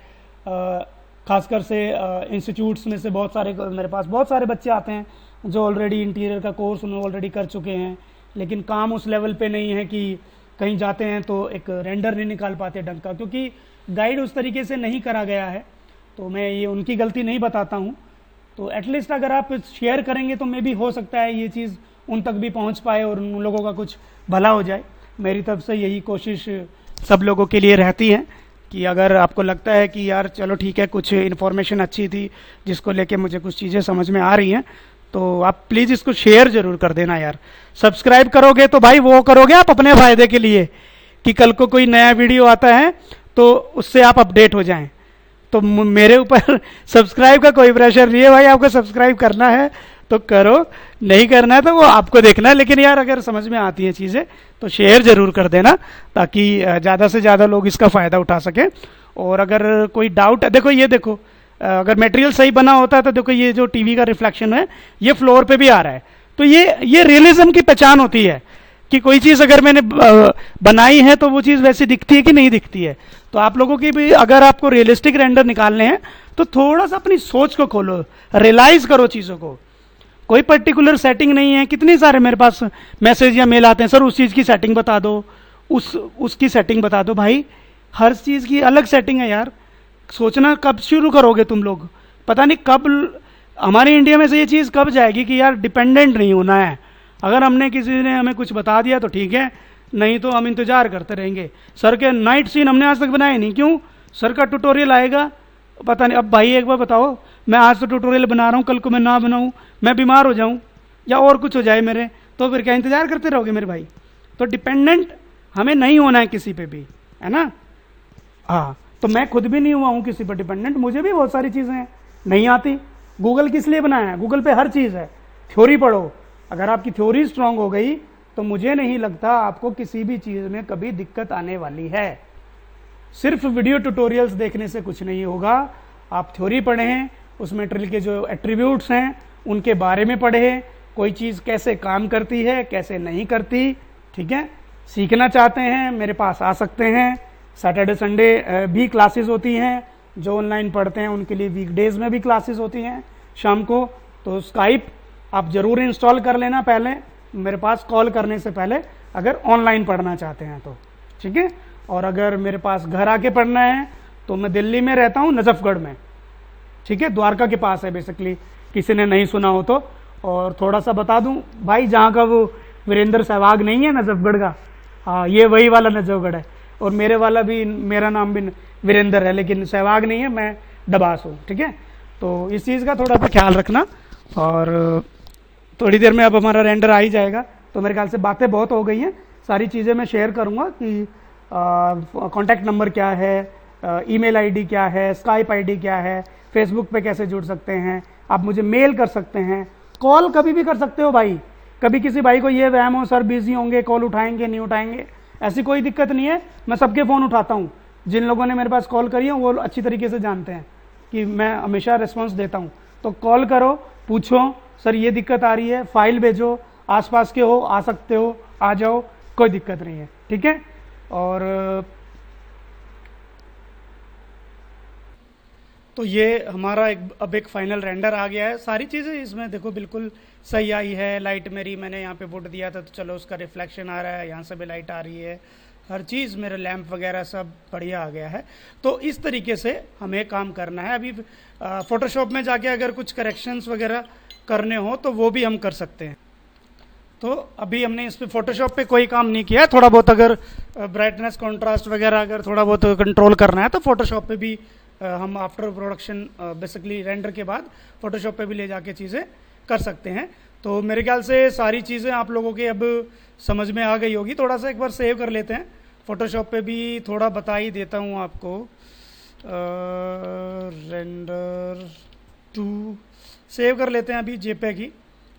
खासकर से इंस्टीट्यूट्स में से बहुत सारे, मेरे पास बहुत सारे बच्चे आते हैं जो ऑलरेडी इंटीरियर का कोर्स उन्होंने ऑलरेडी कर चुके हैं, लेकिन काम उस लेवल पे नहीं है कि कहीं जाते हैं तो एक रेंडर नहीं निकाल पाते ढंग का, क्योंकि गाइड उस तरीके से नहीं करा गया है। तो मैं ये उनकी गलती नहीं बताता हूँ। तो एटलीस्ट अगर आप शेयर करेंगे तो मे भी हो सकता है ये चीज़ उन तक भी पहुँच पाए और उन लोगों का कुछ भला हो जाए। मेरी तरफ से यही कोशिश सब लोगों के लिए रहती है कि अगर आपको लगता है कि यार चलो ठीक है, कुछ इन्फॉर्मेशन अच्छी थी जिसको लेके मुझे कुछ चीज़ें समझ में आ रही हैं, तो आप प्लीज़ इसको शेयर ज़रूर कर देना यार। सब्सक्राइब करोगे तो भाई वो करोगे आप अपने फ़ायदे के लिए, कि कल को कोई नया वीडियो आता है तो उससे आप अपडेट हो जाएं। तो मेरे ऊपर सब्सक्राइब का कोई प्रेशर नहीं है भाई, आपको सब्सक्राइब करना है तो करो, नहीं करना है तो वो आपको देखना है। लेकिन यार अगर समझ में आती हैं चीज़ें तो शेयर ज़रूर कर देना, ताकि ज़्यादा से ज़्यादा लोग इसका फ़ायदा उठा सकें। और अगर कोई डाउट है, देखो ये देखो, अगर मटेरियल सही बना होता है तो देखो ये जो टीवी का रिफ्लेक्शन है ये फ्लोर पे भी आ रहा है। तो ये रियलिज्म की पहचान होती है कि कोई चीज़ अगर मैंने बनाई है तो वो चीज़ वैसी दिखती है कि नहीं दिखती है। तो आप लोगों की भी अगर आपको रियलिस्टिक रेंडर निकालने हैं तो थोड़ा सा अपनी सोच को खोलो, रियलाइज करो चीज़ों को। कोई पर्टिकुलर सेटिंग नहीं है, कितने सारे मेरे पास मैसेज या मेल आते हैं, सर उस चीज़ की सेटिंग बता दो, उसकी सेटिंग बता दो। भाई हर चीज़ की अलग सेटिंग है यार। सोचना कब शुरू करोगे तुम लोग, पता नहीं कब हमारे इंडिया में से ये चीज़ कब जाएगी कि यार डिपेंडेंट नहीं होना है। अगर हमने किसी ने हमें कुछ बता दिया तो ठीक है, नहीं तो हम इंतजार करते रहेंगे। सर के नाइट सीन हमने आज तक बनाए नहीं, क्यों? सर का ट्यूटोरियल आएगा, पता नहीं। अब भाई एक बार बताओ, मैं आज तो ट्यूटोरियल बना रहा हूँ, कल को मैं ना बनाऊँ, मैं बीमार हो जाऊँ या और कुछ हो जाए मेरे, तो फिर क्या इंतजार करते रहोगे मेरे भाई? तो डिपेंडेंट हमें नहीं होना है किसी पे भी, है ना। हाँ, तो मैं खुद भी नहीं हुआ हूँ किसी पर डिपेंडेंट, मुझे भी बहुत सारी चीज़ें नहीं आती। गूगल किस लिए बनाया है? गूगल पे हर चीज़ है। थ्योरी पढ़ो, अगर आपकी थ्योरी स्ट्रांग हो गई तो मुझे नहीं लगता आपको किसी भी चीज़ में कभी दिक्कत आने वाली है। सिर्फ वीडियो ट्यूटोरियल्स देखने से कुछ नहीं होगा। आप थ्योरी पढ़ें, उस मटेरियल के जो एट्रीब्यूट्स हैं उनके बारे में पढ़ें, कोई चीज़ कैसे काम करती है कैसे नहीं करती, ठीक है। सीखना चाहते हैं मेरे पास आ सकते हैं। सैटरडे संडे भी क्लासेस होती हैं, जो ऑनलाइन पढ़ते हैं उनके लिए वीकडेज में भी क्लासेस होती हैं शाम को। तो स्काइप आप ज़रूर इंस्टॉल कर लेना पहले, मेरे पास कॉल करने से पहले, अगर ऑनलाइन पढ़ना चाहते हैं तो, ठीक है। और अगर मेरे पास घर आके पढ़ना है तो मैं दिल्ली में रहता हूँ, नजफगढ़ में, ठीक है, द्वारका के पास है बेसिकली, किसी ने नहीं सुना हो तो। और थोड़ा सा बता दूं भाई, जहाँ का वो वीरेंद्र सहवाग नहीं है नजफगढ़ का, हाँ ये वही वाला नजफगढ़ है। और मेरे वाला भी, मेरा नाम भी वीरेंद्र है, लेकिन सहवाग नहीं है, मैं डबास हूँ, ठीक है। तो इस चीज़ का थोड़ा सा ख्याल रखना। और थोड़ी देर में अब हमारा रेंडर आ ही जाएगा। तो मेरे ख्याल से बातें बहुत हो गई हैं, सारी चीज़ें मैं शेयर करूँगा कि कॉन्टैक्ट नंबर क्या है, ईमेल आईडी क्या है, स्काइप आईडी क्या है, फेसबुक पे कैसे जुड़ सकते हैं, आप मुझे मेल कर सकते हैं, कॉल कभी भी कर सकते हो भाई। कभी किसी भाई को ये वहम हो सर बिजी होंगे, कॉल उठाएंगे नहीं उठाएंगे, ऐसी कोई दिक्कत नहीं है। मैं सबके फ़ोन उठाता हूँ, जिन लोगों ने मेरे पास कॉल करी है वो अच्छी तरीके से जानते हैं कि मैं हमेशा रिस्पॉन्स देता हूँ। तो कॉल करो, पूछो सर ये दिक्कत आ रही है, फाइल भेजो, आसपास के हो आ सकते हो, आ जाओ, कोई दिक्कत नहीं है, ठीक है। और तो ये हमारा अब एक फाइनल रेंडर आ गया है। सारी चीज़ें इसमें देखो बिल्कुल सही आई है। लाइट मेरी, मैंने यहाँ पे वुड दिया था तो चलो उसका रिफ्लेक्शन आ रहा है, यहाँ से भी लाइट आ रही है, हर चीज़ मेरे लैंप वगैरह सब बढ़िया आ गया है। तो इस तरीके से हमें काम करना है। अभी फोटोशॉप में जाके अगर कुछ करेक्शंस वगैरह करने हो तो वो भी हम कर सकते हैं। तो अभी हमने इस पे फोटोशॉप पे कोई काम नहीं किया। थोड़ा बहुत अगर ब्राइटनेस कॉन्ट्रास्ट वगैरह अगर थोड़ा बहुत कंट्रोल करना है तो फोटोशॉप पे भी हम आफ्टर प्रोडक्शन बेसिकली रेंडर के बाद फोटोशॉप पे भी ले जाके चीज़ें कर सकते हैं। तो मेरे ख्याल से सारी चीज़ें आप लोगों के अब समझ में आ गई होगी। थोड़ा सा एक बार सेव कर लेते हैं, फोटोशॉप पे भी थोड़ा बता ही देता हूँ आपको। रेंडर 2 सेव कर लेते हैं अभी जेपेग ही,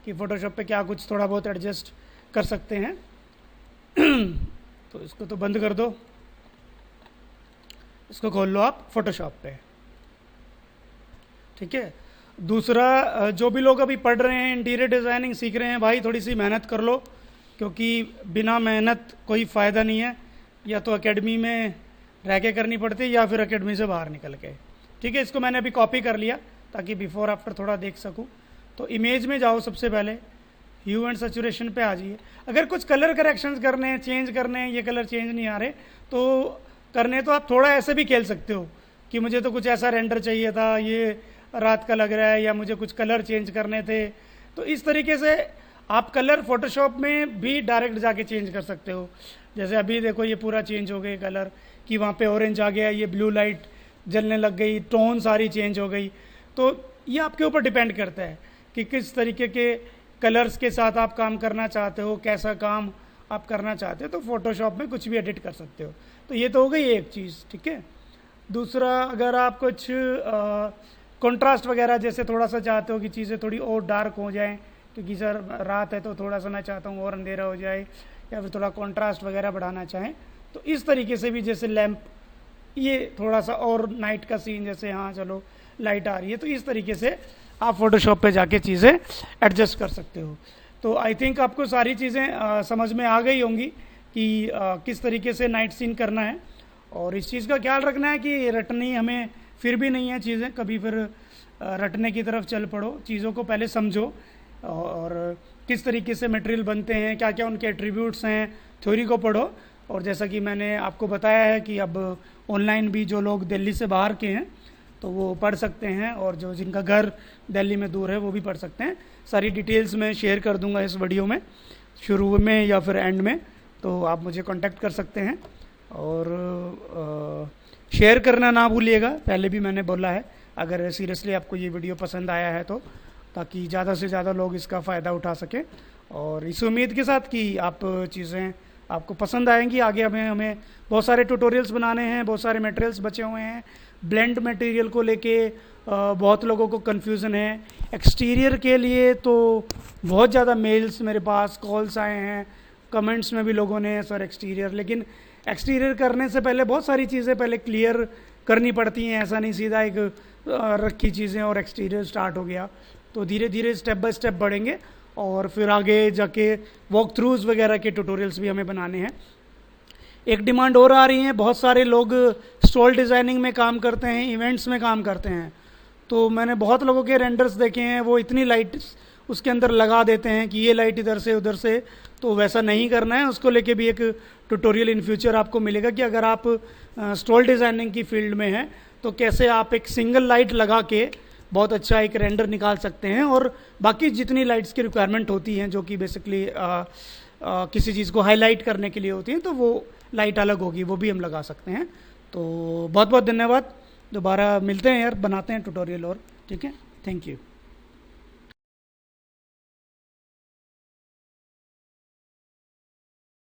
कि फोटोशॉप पे क्या कुछ थोड़ा बहुत एडजस्ट कर सकते हैं। तो इसको तो बंद कर दो, इसको खोल लो आप फोटोशॉप पे, ठीक है। दूसरा, जो भी लोग अभी पढ़ रहे हैं, इंटीरियर डिज़ाइनिंग सीख रहे हैं, भाई थोड़ी सी मेहनत कर लो, क्योंकि बिना मेहनत कोई फ़ायदा नहीं है। या तो एकेडमी में रह के करनी पड़ती है या फिर एकेडमी से बाहर निकल के, ठीक है। इसको मैंने अभी कॉपी कर लिया ताकि बिफोर आफ्टर थोड़ा देख सकूं। तो इमेज में जाओ, सबसे पहले ह्यू एंड सैचुरेशन पे आ जाइए। अगर कुछ कलर करेक्शंस करने हैं, चेंज करने हैं, ये कलर चेंज नहीं आ रहे तो करने, तो आप थोड़ा ऐसे भी खेल सकते हो कि मुझे तो कुछ ऐसा रेंडर चाहिए था, ये रात का लग रहा है, या मुझे कुछ कलर चेंज करने थे। तो इस तरीके से आप कलर फोटोशॉप में भी डायरेक्ट जाके चेंज कर सकते हो। जैसे अभी देखो ये पूरा चेंज हो गया कलर, कि वहाँ पे ऑरेंज आ गया, ये ब्लू लाइट जलने लग गई, टोन सारी चेंज हो गई। तो ये आपके ऊपर डिपेंड करता है कि किस तरीके के कलर्स के साथ आप काम करना चाहते हो, कैसा काम आप करना चाहते हो। तो फोटोशॉप में कुछ भी एडिट कर सकते हो। तो ये तो हो गई एक चीज़, ठीक है। दूसरा, अगर आप कुछ कंट्रास्ट वगैरह जैसे थोड़ा सा चाहते हो कि चीज़ें थोड़ी और डार्क हो जाएं, क्योंकि सर रात है तो थोड़ा सा मैं चाहता हूँ और अंधेरा हो जाए, या फिर थोड़ा कंट्रास्ट वगैरह बढ़ाना चाहें, तो इस तरीके से भी, जैसे लैंप, ये थोड़ा सा और नाइट का सीन, जैसे हाँ चलो लाइट आ रही है, तो इस तरीके से आप फोटोशॉप पे जाके चीज़ें एडजस्ट कर सकते हो। तो आई थिंक आपको सारी चीज़ें समझ में आ गई होंगी कि किस तरीके से नाइट सीन करना है। और इस चीज़ का ख्याल रखना है कि रटनी हमें फिर भी नहीं है चीज़ें, कभी फिर रटने की तरफ चल पड़ो। चीज़ों को पहले समझो और किस तरीके से मटेरियल बनते हैं, क्या क्या उनके एट्रीब्यूट्स हैं, थ्योरी को पढ़ो। और जैसा कि मैंने आपको बताया है कि अब ऑनलाइन भी जो लोग दिल्ली से बाहर के हैं तो वो पढ़ सकते हैं, और जो जिनका घर दिल्ली में दूर है वो भी पढ़ सकते हैं। सारी डिटेल्स मैं शेयर कर दूंगा इस वीडियो में, शुरू में या फिर एंड में, तो आप मुझे कांटेक्ट कर सकते हैं। और शेयर करना ना भूलिएगा, पहले भी मैंने बोला है, अगर सीरियसली आपको ये वीडियो पसंद आया है तो, ताकि ज़्यादा से ज़्यादा लोग इसका फ़ायदा उठा सकें। और इस उम्मीद के साथ कि आप चीज़ें आपको पसंद आएंगी। आगे हमें बहुत सारे ट्यूटोरियल्स बनाने हैं, बहुत सारे मटेरियल्स बचे हुए हैं। ब्लेंड मटेरियल को लेके बहुत लोगों को कन्फ्यूज़न है। एक्सटीरियर के लिए तो बहुत ज़्यादा मेल्स मेरे पास, कॉल्स आए हैं, कमेंट्स में भी लोगों ने सर एक्सटीरियर, लेकिन एक्सटीरियर करने से पहले बहुत सारी चीज़ें पहले क्लियर करनी पड़ती हैं। ऐसा नहीं सीधा एक रखी चीज़ें और एक्सटीरियर स्टार्ट हो गया। तो धीरे धीरे स्टेप बाय स्टेप बढ़ेंगे और फिर आगे जाके वॉक थ्रूज वगैरह के ट्यूटोरियल्स भी हमें बनाने हैं। एक डिमांड और आ रही है, बहुत सारे लोग स्टॉल डिज़ाइनिंग में काम करते हैं, इवेंट्स में काम करते हैं। तो मैंने बहुत लोगों के रेंडर्स देखे हैं, वो इतनी लाइट उसके अंदर लगा देते हैं कि ये लाइट इधर से उधर से, तो वैसा नहीं करना है। उसको लेके भी एक ट्यूटोरियल इन फ्यूचर आपको मिलेगा कि अगर आप स्टॉल डिज़ाइनिंग की फील्ड में हैं तो कैसे आप एक सिंगल लाइट लगा के बहुत अच्छा एक रेंडर निकाल सकते हैं। और बाकी जितनी लाइट्स की रिक्वायरमेंट होती हैं जो कि बेसिकली किसी चीज़ को हाईलाइट करने के लिए होती हैं, तो वो लाइट अलग होगी, वो भी हम लगा सकते हैं। तो बहुत बहुत धन्यवाद, दोबारा मिलते हैं यार, बनाते हैं ट्यूटोरियल और, ठीक है, थैंक यू।